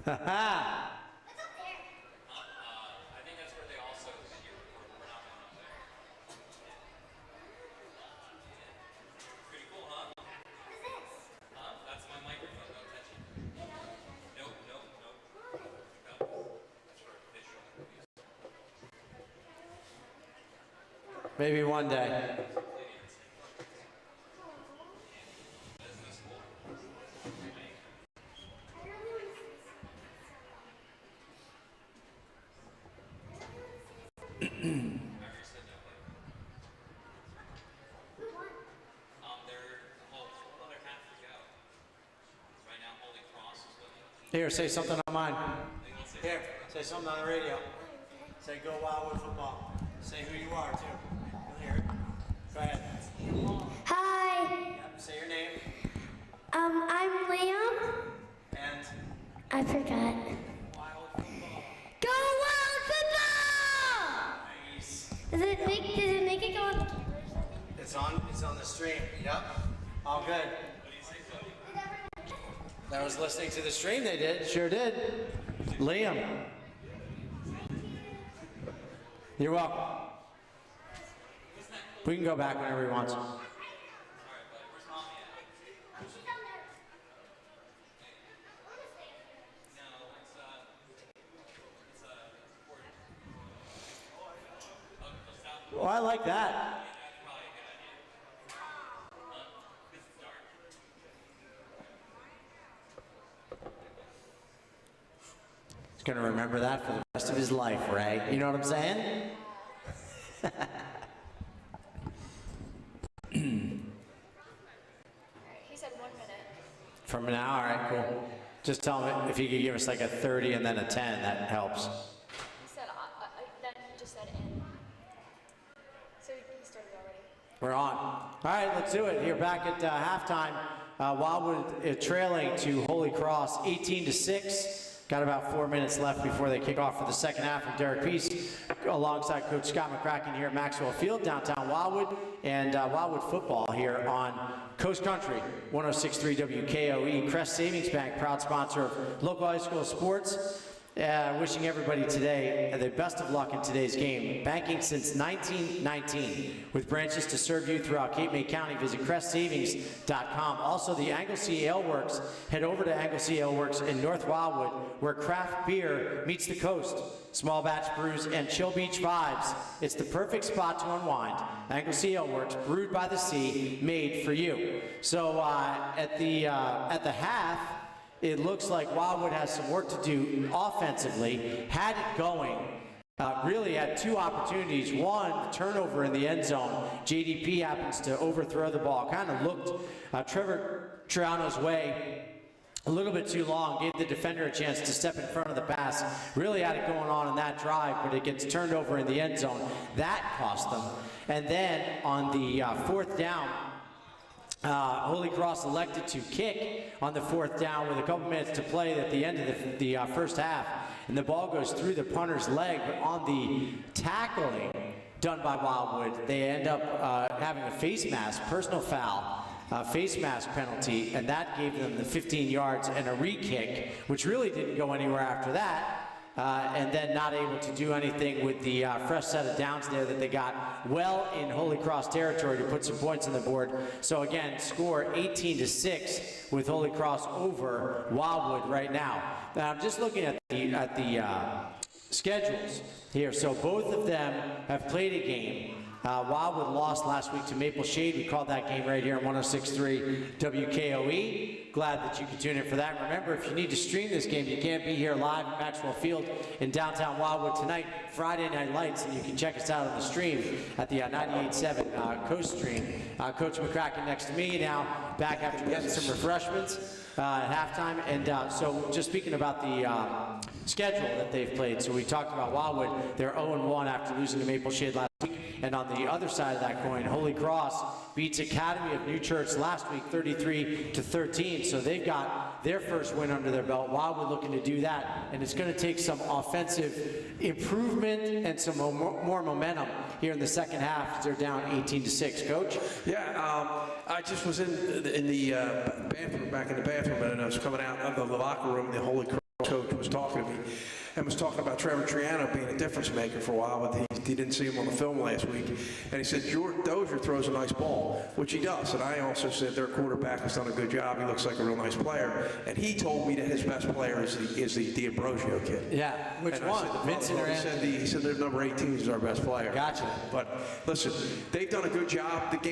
I think that's where they also hear. We're not going up there. Pretty cool, huh? What is this? That's my microphone. Don't touch it. Nope. That's for visual movies. Maybe one day. There Here, say something on mine. Here, say something on the radio. Say go Wildwood football. Say who you are too. We'll hear it. Go ahead. Hi. Yep, say your name. I'm Liam. And I forgot. Wild football. Go Wild Football! Nice. Does it make it go on the camera? It's on the stream. Yep. All good. That was listening to the stream they did. Sure did. Liam. You're welcome. We can go back whenever he wants. Oh, I like that. He's going to remember that for the rest of his life, Ray. You know what I'm saying? He said 1 minute. From now, all right, cool. Just tell him if he could give us like a 30 and then a 10, that helps. He said, then he just said in. So he started already. We're on. All right, let's do it. Here back at halftime. Wildwood trailing to Holy Cross 18-6. Got about 4 minutes left before they kick off for the second half. From Derek Peace alongside Coach Scott McCracken here at Maxwell Field, downtown Wildwood, and Wildwood football here on Coast Country 106.3 WKOE. Crest Savings Bank, proud sponsor of local high school sports. Wishing everybody today the best of luck in today's game. Banking since 1919 with branches to serve you throughout Cape May County. Visit crestsavings.com. Also, the Anglesey Ale Works. Head over to Anglesey Ale Works in North Wildwood, where craft beer meets the coast. Small batch brews and chill beach vibes. It's the perfect spot to unwind. Anglesey Ale Works, brewed by the sea, made for you. So at the half, it looks like Wildwood has some work to do offensively. Had it going. Really had two opportunities. One, turnover in the end zone. JDP happens to overthrow the ball. Kind of looked Trevor Triano's way a little bit too long. Gave the defender a chance to step in front of the pass. Really had it going on in that drive, but it gets turned over in the end zone. That cost them. And then on the fourth down, Holy Cross elected to kick on the fourth down with a couple minutes to play at the end of the first half, and the ball goes through the punter's leg, but on the tackling done by Wildwood, they end up having a face mask, personal foul, face mask penalty, and that gave them the 15 yards and a re-kick, which really didn't go anywhere after that. And then not able to do anything with the fresh set of downs there that they got well in Holy Cross territory to put some points on the board. So again, score 18-6 with Holy Cross over Wildwood right now. Now I'm just looking at the schedules here. So both of them have played a game. Wildwood lost last week to Maple Shade. We called that game right here on 106.3 WKOE. Glad that you could tune in for that. Remember, if you need to stream this game, you can't be here live at Maxwell Field in downtown Wildwood tonight, Friday Night Lights, and you can check us out on the stream at the 98.7 Coast Stream. Coach McCracken next to me now, back after getting some refreshments at halftime. And so just speaking about the schedule that they've played, so we talked about Wildwood. They're 0-1 after losing to Maple Shade last week. And on the other side of that coin, Holy Cross beats Academy of New Church last week 33-13. So they've got their first win under their belt. Wildwood looking to do that. And it's going to take some offensive improvement and some more momentum here in the second half as they're down 18-6. Coach? Yeah, I just was in the bathroom, back in the bathroom, and I was coming out of the locker room, the Holy Cross coach was talking to me and was talking about Trevor Triano being a difference maker for a while, but he didn't see him on the film last week. And he said, Jordan Dozier throws a nice ball, which he does. And I also said their quarterback has done a good job. He looks like a real nice player. And he told me that his best player is the D'Ambrosio kid. Yeah, which And I one? said, Vincent or he said their number 18 is our best player. Gotcha. But listen, they've done a good job. The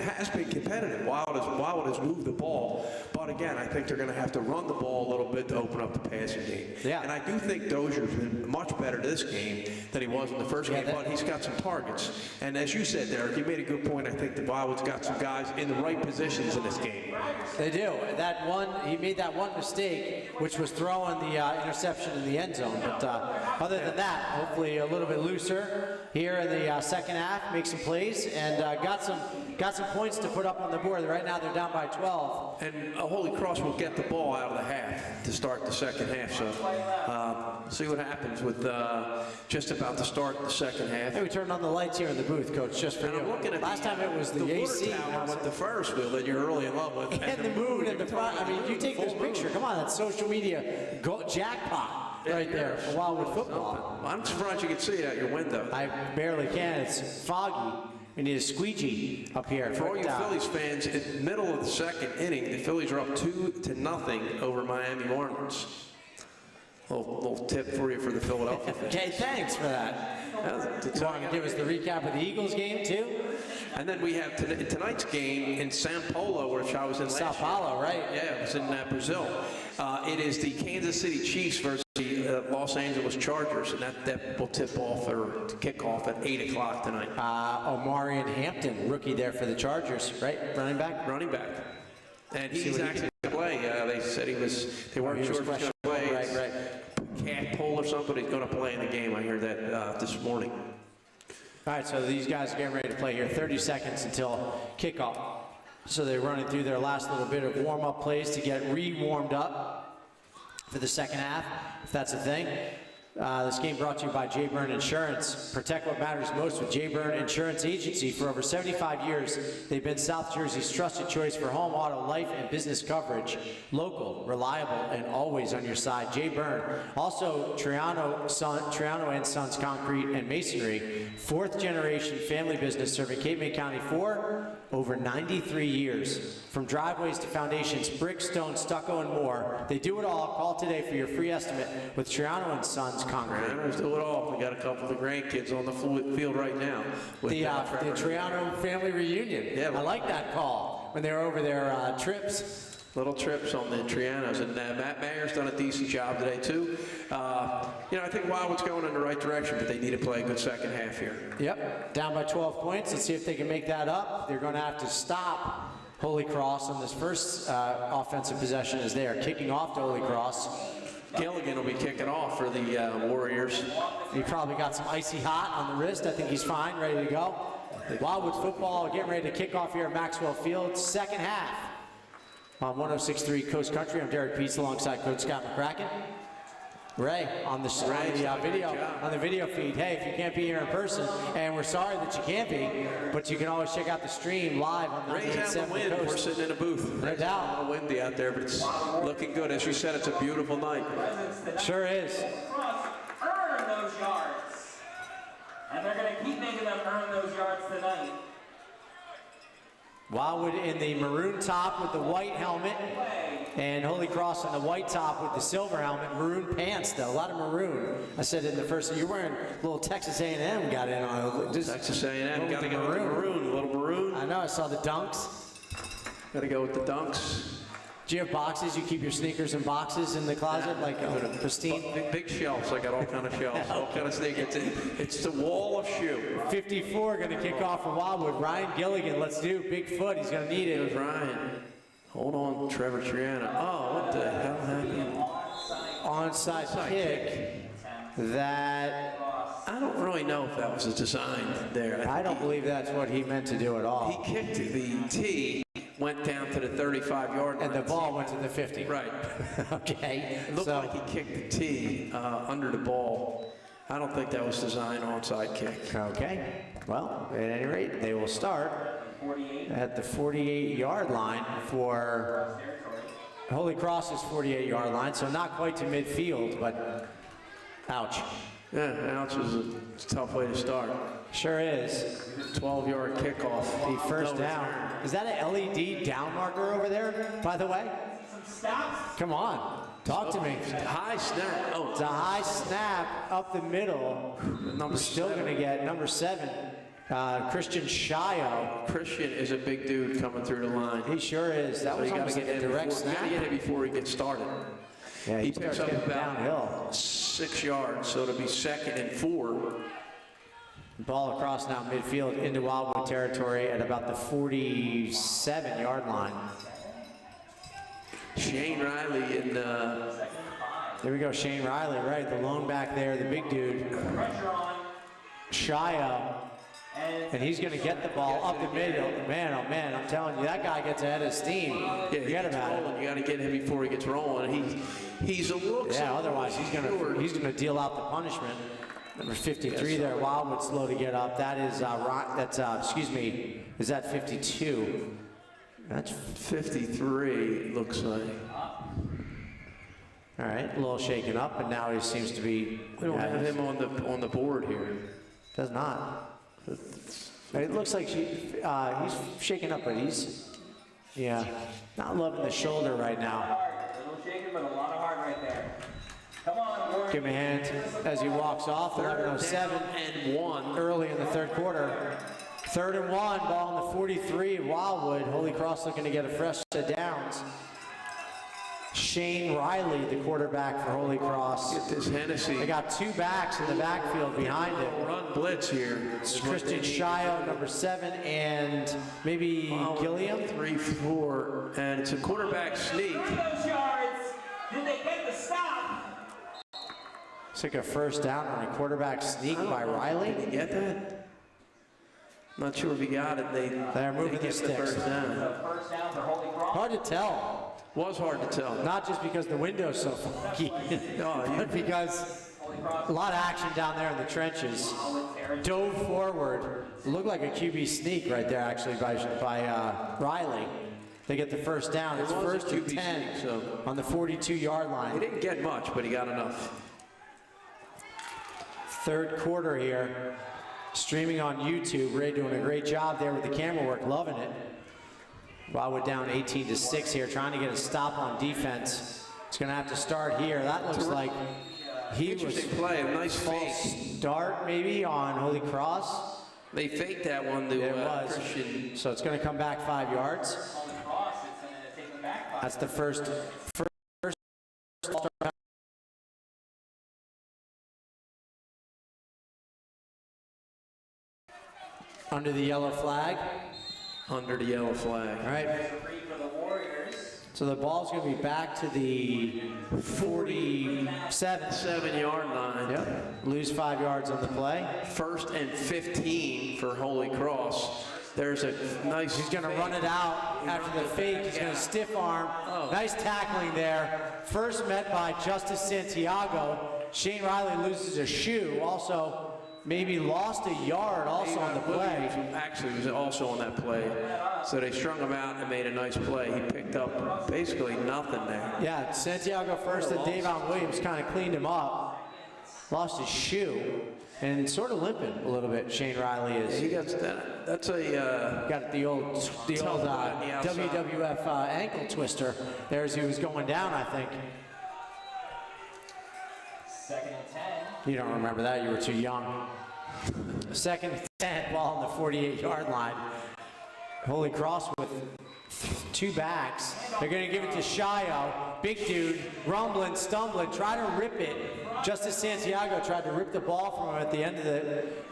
has been competitive. Wildwood has moved the ball. But again, I think they're going to have to run the ball a little bit to open up the passing game. Yeah. And I do think Dozier's been much better this game than he was in the first game, but he's got some targets. And as you said, Derek, you made a good point. I think the Wildwood's got some guys in the right positions in this game. They do. He made that one mistake, which was throwing the interception in the end zone. But other than that, hopefully a little bit looser here in the second half, make some plays, and got some points to put up on the board. Right now they're down by 12. And Holy Cross will get the ball out of the half to start the second half. So see what happens with just about to start the second half. Hey, we turned on the lights here in the booth, Coach, just for And you. I'm looking at Last time it was the AC. water tower with the Ferris wheel that you're really in love with. And the moon and the front. I mean, you take this picture. Come on, that's social media jackpot right there for Wildwood football. I'm surprised you can see it out your window. I barely can. It's foggy. We need a squeegee up here. For all you But, Phillies fans, in the middle of the second inning, the Phillies are up 2-0 over Miami Marlins. Little tip for you for the Philadelphia fans. okay, thanks for that. You want to give us the recap of the Eagles game, too? And then we have tonight's game in Sao Paulo, which I was in last Sao Paulo, right? Yeah, it was in Brazil. It is the Kansas City Chiefs versus the Los Angeles Chargers, and that will tip off or kick off at 8 o'clock tonight. Omarion Hampton, rookie there for the Chargers, right? Running back? Running back. And See he's what he actually going to play. They said they weren't he was sure if he was going to play. Right. Calf pull or something. He's going to play in the game. I heard that this morning. All right, so these guys are getting ready to play here. 30 seconds until kickoff. So they're running through their last little bit of warm-up plays to get re-warmed up for the second half, if that's a thing. This game brought to you by J. Byrne Insurance. Protect what matters most with J. Byrne Insurance Agency. For over 75 years, they've been South Jersey's trusted choice for home, auto, life, and business coverage. Local, reliable, and always on your side. J. Byrne. Also, Triano and Sons Concrete and Masonry. Fourth generation family business serving Cape May County for over 93 years. From driveways to foundations, brick, stone, stucco, and more. They do it all. Call today for your free estimate with Triano and Sons Concrete. Triano's do it all. We got a couple of the grandkids on the field right now. With The Triano family reunion. Yeah, I like that call when they were over their trips. Little trips on the Trianos, and Matt Mayer's done a decent job today too. I think Wildwood's going in the right direction, but they need to play a good second half here. Yep, down by 12 points. Let's see if they can make that up. They're going to have to stop Holy Cross on this first offensive possession as they are kicking off to Holy Cross. Gilligan will be kicking off for the Warriors. He probably got some icy hot on the wrist. I think he's fine, ready to go. Wildwood football getting ready to kick off here at Maxwell Field, second half. On 106.3 Coast Country, I'm Derek Peets alongside Coach Scott McCracken. Ray on the video feed. Hey, if you can't be here in person, and we're sorry that you can't be, but you can always check out the stream live on Ray's having a wind. Coast. We're sitting in a booth. No Ray's doubt. having a little windy out there, but it's looking good. As you said, it's a beautiful night. Sure is. Earn those yards. And they're going to keep making them earn those yards tonight. Wildwood in the maroon top with the white helmet, and Holy Cross in the white top with the silver helmet. Maroon pants, though. A lot of maroon. I said in the first, you're wearing a little Texas A&M got in on it. Texas A&M, got to go with the maroon. a little maroon. I know, I saw the dunks. Got to go with the dunks. Do you have boxes? You keep your sneakers in boxes in the closet, like pristine? Big shelves. I got all kind of shelves, all kind of sneakers. It's the wall of shoe. 54 going to kick off for Wildwood. Ryan Gilligan, let's do Bigfoot. He's going to need It was it. Ryan. Hold on, Trevor Triano. Oh, what the hell happened? Onside kick. That I don't really know if that was a design there. I don't believe that's what he meant to do at all. He kicked the tee, went down to the 35-yard line. And the ball went to the 50. Right. Okay. It looked so, like he kicked the tee under the ball. I don't think that was designed onside kick. okay. Well, at any rate, they will start at the 48-yard line for Holy Cross is 48-yard line, so not quite to midfield, but ouch. Yeah, ouch is a tough way to start. Sure is. 12-yard kickoff. The first No down. return. Is that an LED down marker over there, by the way? Come on, talk to me. High snap. Oh, It's a high snap up the middle. number Still going to get number 7, Christian Shio. Christian is a big dude coming through the line. He sure is. That So was you got almost to like get a in direct before, you gotta snap. get it before he gets started. Yeah, He he picks starts up getting about downhill. 6 yards, so it'll be 2nd and 4. Ball across now midfield into Wildwood territory at about the 47-yard line. Shane Riley and There we go, Shane Riley, right, the lone back there, the big dude. Shia, and he's going to get the ball up the middle. Man, oh man, I'm telling you, that guy gets ahead of steam. yeah, he Forget gets about it. rolling. You got to get him before he gets rolling. He's a little. Yeah, otherwise he's gonna deal out the punishment. Number 53 there, Wildwood slow to get up. That is excuse me, is that 52? That's 53 looks like. all right. A little shaken up, and now he seems to be. We don't have him on the board here. Does not. It looks like he's shaken up, but he's not loving the shoulder right now. A little shaking, but a lot of heart right there. Come on, Give him a hand as he walks off. 11:07 and 1. early in the third quarter. 3rd and 1, ball on the 43 of Wildwood. Holy Cross looking to get a fresh set of downs. Shane Riley, the quarterback for Holy Cross. Get this Hennessy. They got 2 backs in the backfield behind it. Run blitz here. It's Christian Shio, number 7, and maybe Gilliam. 3, 4, and it's a quarterback sneak. those yards. Did they get the stop? Took a first down on a quarterback sneak by Riley. Did you get that? Not sure if he got it. They're moving they the get sticks. first down. First down for Holy Cross. Hard to tell. Was hard to tell. Not just because the window's so funky, but because a lot of action down there in the trenches. Dove forward. Looked like a QB sneak right there, actually, by Riley. They get the first down. It's It was a first and QB 10 sneak, so- on the 42-yard He line. didn't get much, but he got enough. Third quarter here. Streaming on YouTube. Ray doing a great job there with the camera work. Loving it. Wildwood down 18-6 here, trying to get a stop on defense. It's going to have to start here. That looks like he was Interesting play, a nice false fake. start maybe on Holy Cross. They faked that one It to was. Christian. So it's going to come back 5 yards. Holy Cross, it's going to take them back. That's the first under the yellow flag. Under the yellow flag. All right. Free for the Warriors. So the ball's going to be back to the 47. 7-yard line. Yep. Lose 5 yards on the play. 1st and 15 for Holy Cross. There's a nice. He's going to run it out after the fake. He's going to stiff arm. Nice tackling there. First met by Justice Santiago. Shane Riley loses a shoe. Also, maybe lost a yard also on the play. Actually, he was also on that play. So they strung him out and made a nice play. He picked up basically nothing there. Yeah, Santiago first, and Davon Williams kind of cleaned him up. Lost his shoe. And sort of limping a little bit, Shane Riley is. He got that. That's a. Got the old on the outside. WWF ankle twister there as he was going down, I think. 2nd and 10. You don't remember that, you were too young. 2nd and 10, ball on the 48-yard line. Holy Cross with 2 backs. They're going to give it to Shio. Big dude, rumbling, stumbling, try to rip it. Justice Santiago tried to rip the ball from him at the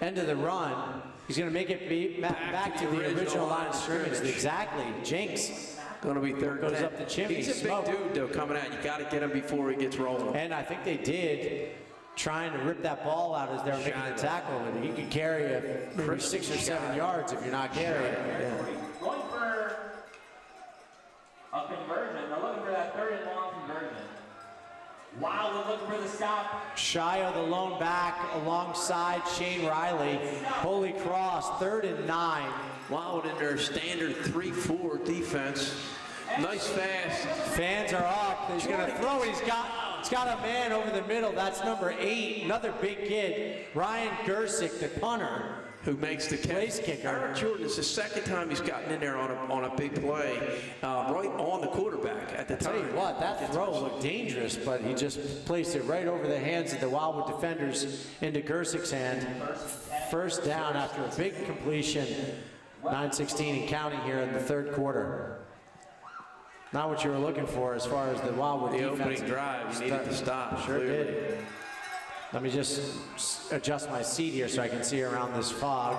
end of the run. He's going to make it back to the original line of scrimmage. Exactly, Jinx. Going to be 3rd Goes down. up the chimney, He's a smoke. big dude, though, coming out. You got to get him before he gets rolling. And I think they did, trying to rip that ball out as they were making the tackle. And he could carry it maybe 6 or 7 yards if you're not carrying it. Going for a conversion. They're looking for that 3rd and long conversion. Wildwood looking for the stop. Shio, the lone back, alongside Shane Riley. Holy Cross, 3rd and 9. Wildwood in their standard 3-4 defense. Nice fast. Fans are up. He's going to throw it. He's got a man over the middle. That's number 8, another big kid, Ryan Gersick, the punter. Who makes the Place kicker. Eric Jordan is the second time he's gotten in there on a big play, right on the quarterback at the Tell time. you what, that throw looked dangerous, but he just placed it right over the hands of the Wildwood defenders into Gersick's hand. First down after a big completion, 9:16 and counting here in the third quarter. Not what you were looking for as far as the Wildwood The defense. opening drive, you needed to stop. Sure clearly. did. Let me just adjust my seat here so I can see around this fog.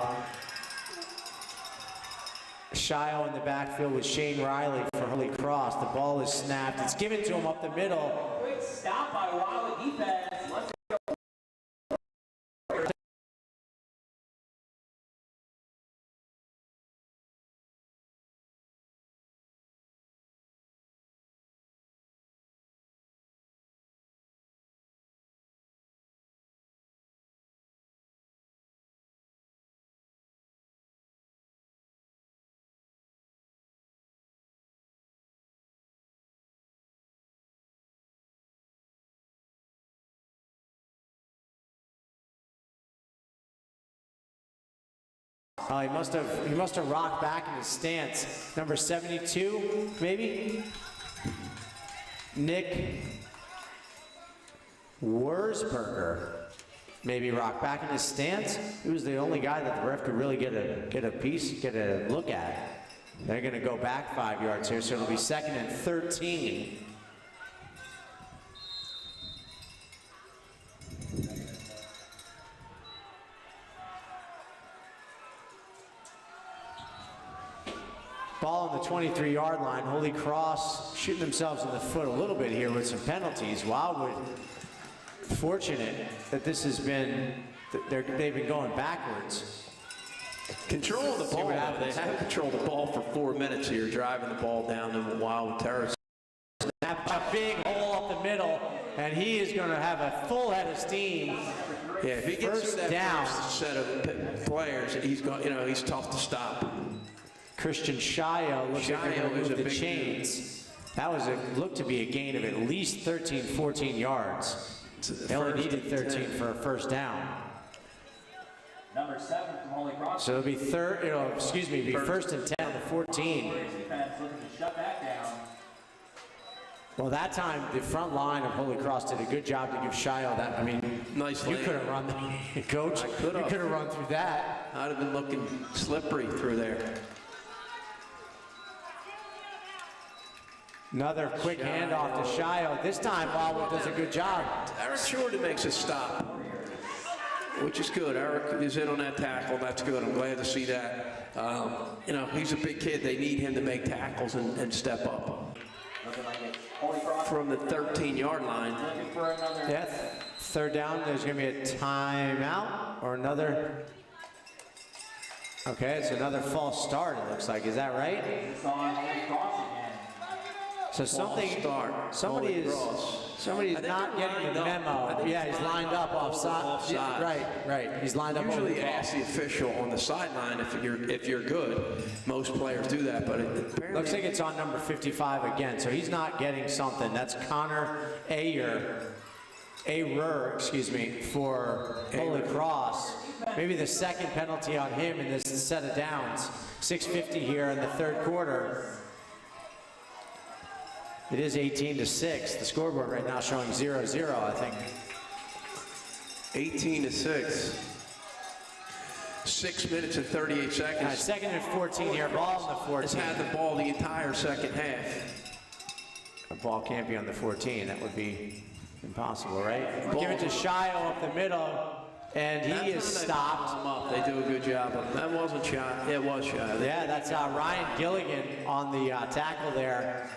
Shio in the backfield with Shane Riley for Holy Cross. The ball is snapped. It's given to him up the middle. Quick stop by Wildwood defense. Let's He must have rocked back in his stance. Number 72, maybe? Nick Wurzberger. Maybe rocked back in his stance. He was the only guy that the ref could really get a look at. They're going to go back 5 yards here, so it'll be 2nd and 13. Ball on the 23-yard line. Holy Cross shooting themselves in the foot a little bit here with some penalties. Wildwood fortunate that this has been, they've been going backwards. Control of the See ball. what They happens. have control of the ball for 4 minutes here, driving the ball down to the Wildwood Terrace. A big hole up the middle, and he is going to have a full head of steam. Yeah, if he gets First through that down. first set of players, he's going. He's tough to stop. Christian Shio looks like they're Shio going to is move a the big chains. That was looked to be a gain of at least 13, 14 yards. They only needed 13 for a first down. number 7 from Holy Cross. So it'll be first and 10 on the 14. Defense looking to shut that down. Well, that time the front line of Holy Cross did a good job to give Shio that. I mean, Nice you lane. could have run, Coach. I could've. You could have run through that. I'd have been looking slippery through there. Another quick handoff to Shio. This time, Wildwood does a good job. Eric Jordan makes a stop, which is good. Eric is in on that tackle. That's good. I'm glad to see that. He's a big kid. They need him to make tackles and step up. Looking like it's Holy Cross From the 13-yard line. looking for another. Yeah, third down. There's going to be a timeout or another. Okay, it's another false start. It looks like. Is that right? It's on Holy Cross again. So somebody False start. somebody Holy is Cross. somebody's I think not they're getting the lined up. I memo. think Yeah, he's he's lined up offside. offside. Right. He's lined up over the Usually ball. ask the official on the sideline if you're good. Most players do that, but apparently Looks like it's on number 55 again, so he's not getting something. That's Connor Ayer, for Holy Cross. Maybe the second penalty on him in this set of downs. 6:50 here in the third quarter. It is 18-6. The scoreboard right now showing 0-0, I think. 18-6. 6 minutes and 38 All right, seconds. second and 14 here. Ball on the Has 14. had the ball the entire second half. The ball can't be on the 14. That would be impossible, right? Give it to Shio up the middle, and he is stopped. They do a good job. That wasn't shot. It was shot. Yeah, that's Ryan Gilligan on the tackle there.